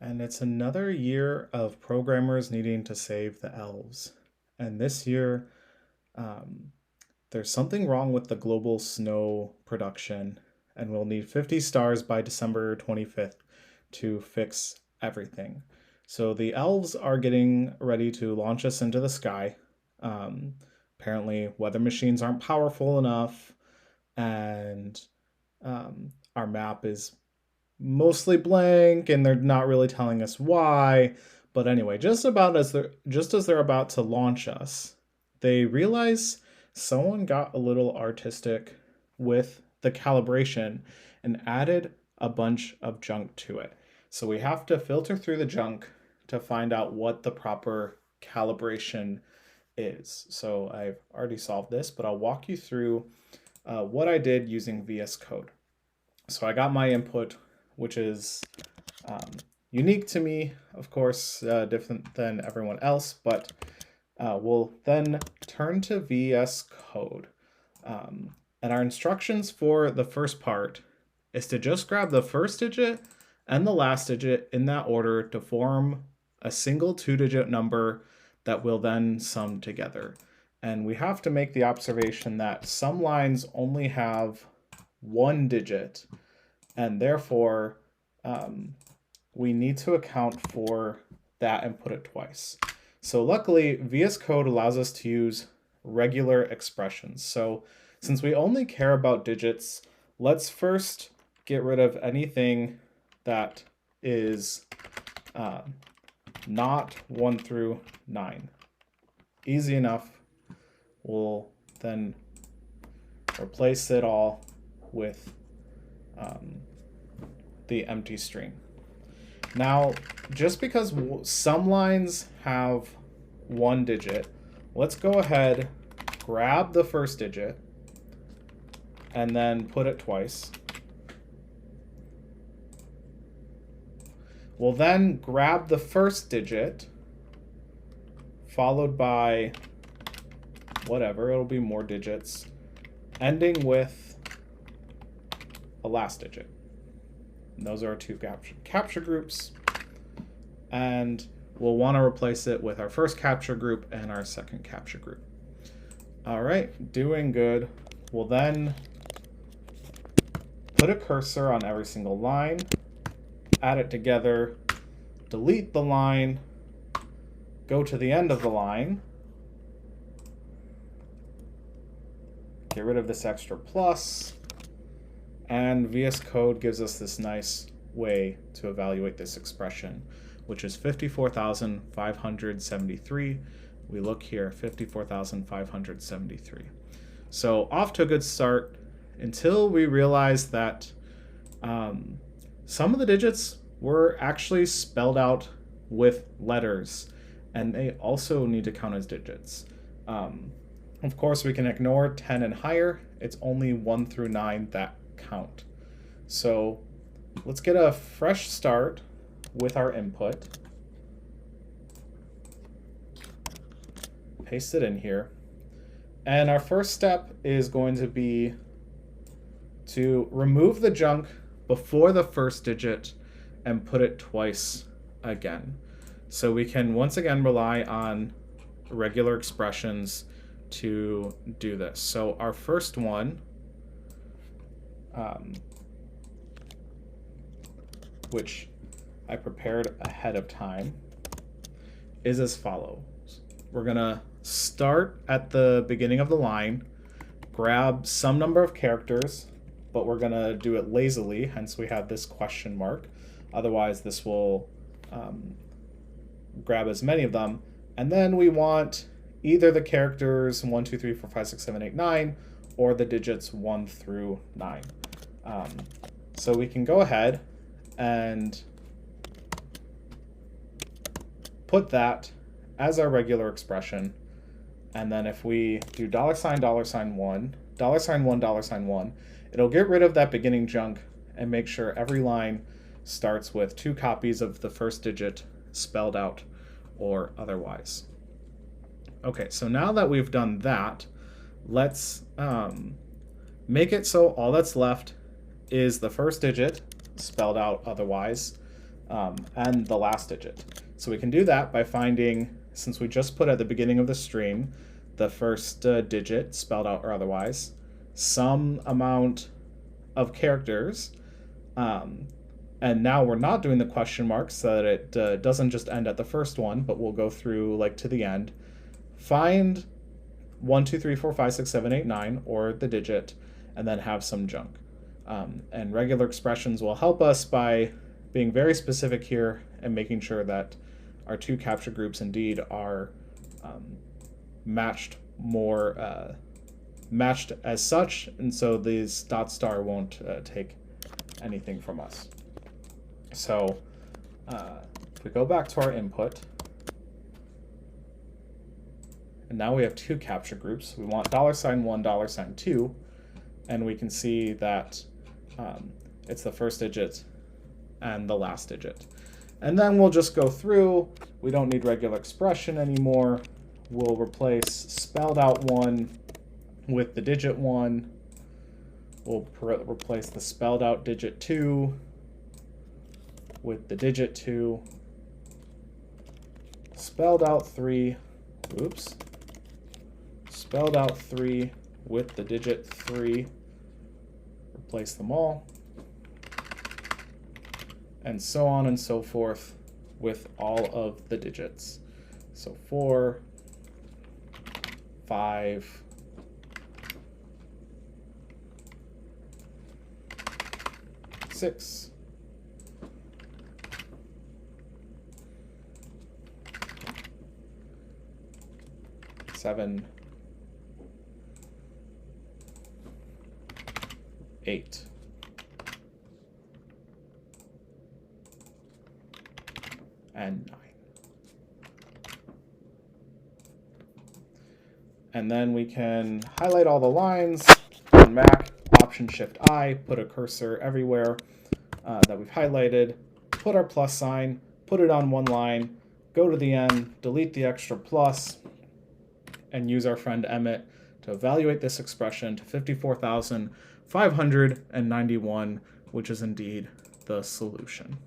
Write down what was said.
And it's another year of programmers needing to save the elves. And this year, um, there's something wrong with the global snow production, and we'll need 50 stars by December 25th to fix everything. So the elves are getting ready to launch us into the sky. Um, Apparently, weather machines aren't powerful enough, and our map is mostly blank and they're not really telling us why. But anyway, just as they're about to launch us, they realize someone got a little artistic with the calibration and added a bunch of junk to it. So we have to filter through the junk to find out what the proper calibration is. So I've already solved this, but I'll walk you through what I did using VS Code. So I got my input, which is um, unique to me, of course, different than everyone else, but we'll then turn to VS Code. And our instructions for the first part is to just grab the first digit and the last digit in that order to form a single two-digit number that will then sum together. And we have to make the observation that some lines only have one digit, and therefore we need to account for that and put it twice. So luckily, VS Code allows us to use regular expressions. So since we only care about digits, let's first get rid of anything that is not 1 through 9. Easy enough. We'll then replace it all with the empty string. Now, just because some lines have one digit, let's go ahead, grab the first digit, and then put it twice. We'll then grab the first digit, followed by whatever, it'll be more digits, ending with a last digit. And those are our two capture groups. And we'll want to replace it with our first capture group and our second capture group. All right, doing good. We'll then put a cursor on every single line, add it together, delete the line, go to the end of the line, get rid of this extra plus, and VS Code gives us this nice way to evaluate this expression, which is 54,573. We look here, 54,573. So off to a good start until we realize that some of the digits were actually spelled out with letters, and they also need to count as digits. Of course, we can ignore 10 and higher. It's only 1 through 9 that count. So let's get a fresh start with our input. Paste it in here. And our first step is going to be to remove the junk before the first digit and put it twice again. So we can once again rely on regular expressions to do this. So our first one, which I prepared ahead of time, is as follows. We're gonna start at the beginning of the line, grab some number of characters, but we're gonna do it lazily, hence we have this question mark. Otherwise, this will grab as many of them. And then we want either the characters 1, 2, 3, 4, 5, 6, 7, 8, 9, or the digits 1 through 9. So we can go ahead and put that as our regular expression. And then if we do $$1, $1, $1, it'll get rid of that beginning junk and make sure every line starts with 2 copies of the first digit spelled out or otherwise. Okay, so now that we've done that, let's make it so all that's left is the first digit spelled out otherwise, and the last digit. So we can do that by finding, since we just put at the beginning of the stream the first digit, spelled out or otherwise, some amount of characters, and now we're not doing the question mark so that it doesn't just end at the first one, but we'll go through like to the end. Find 1, 2, 3, 4, 5, 6, 7, 8, 9, or the digit, and then have some junk. And regular expressions will help us by being very specific here and making sure that our two capture groups indeed are matched matched as such, and so these dot star won't take anything from us. So if we go back to our input, and now we have two capture groups. We want $1, $2, and we can see that it's the first digit and the last digit. And then we'll just go through. We don't need regular expression anymore. We'll replace spelled out 1 with the digit 1. We'll replace the spelled out digit 2 with the digit 2. Spelled out 3, oops. Spelled out 3 with the digit 3. Replace them all. And so on and so forth with all of the digits. So 4, 5, 6, 7, 8. And 9. And then we can highlight all the lines on Mac, Option-Shift-I, put a cursor everywhere that we've highlighted, put our plus sign, put it on one line, go to the end, delete the extra plus, and use our friend Emmet to evaluate this expression to 54,591, which is indeed the solution.